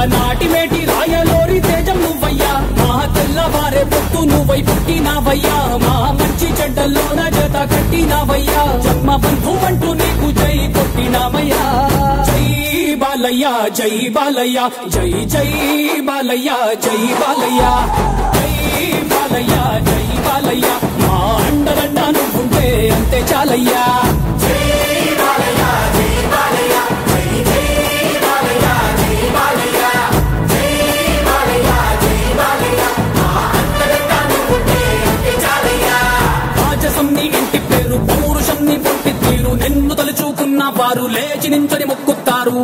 నాటి మేటి రాయలోరి తేజం నువ్వయ్యా మా తెల్లవారే పొత్తు నువ్వై పుట్టినావయ్యా మా మంచి చెడ్డల్లోన జత కట్టినావయ్యా జన్మ బంధు అంటూ నీకు జై కొట్టినామయ్యా జై బాలయ్య జై బాలయ్య జై జై బాలయ్య జై బాలయ్య జై బాలయ్య జై బాలయ్య మా అండదండ నువ్వుంటే అంతే చాలయ్యా నిన్ను తలుచుకున్న వారు లేచి నించని మొక్కుతారు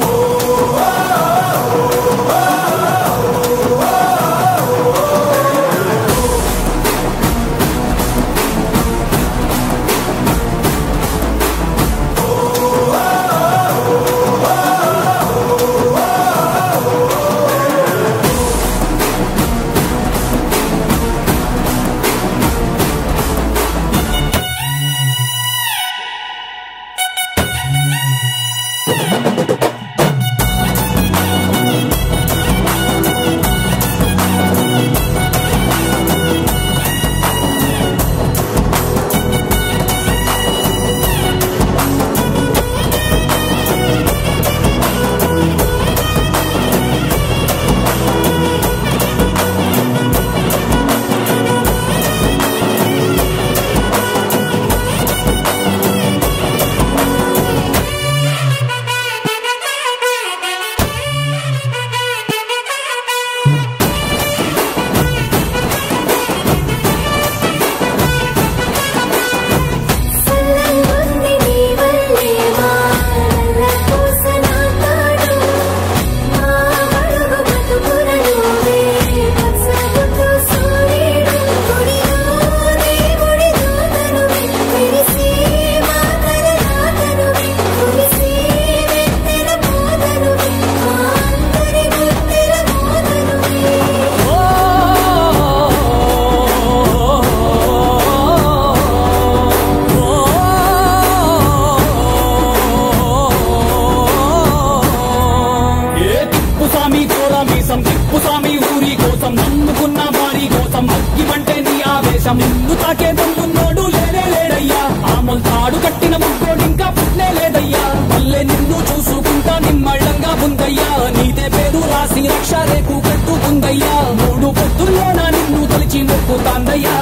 నమ్ముకున్న వారి కోసం అగ్గిమంటే నీ ఆవేశం నిన్ను తాకే దమ్మున్నోడు లేనే లేడయ్యా ఆమల్ తాడు కట్టిన ముగ్గోడు ఇంకా పుట్నే లేదయ్యా మళ్ళీ నిన్ను చూసుకుంటా నిమ్మళ్ళంగా ఉందయ్యా నీదే పేరు రాసి రక్ష రేకు కట్టుకుందయ్యా మూడు పొద్దుల్లోన నిన్ను తలిచి మొక్కుతాందయ్యా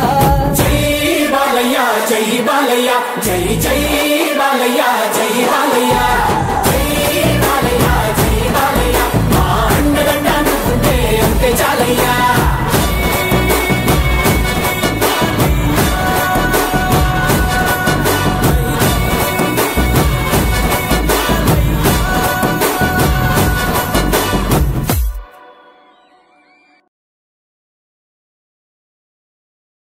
జై బాలయ్య జై బాలయ్య జై జై బాలయ్య జై బాలయ్య జై బాలయ్య జై బాలయ్య మా అండదండ నువ్వుంటే అంతే చాలయ్యా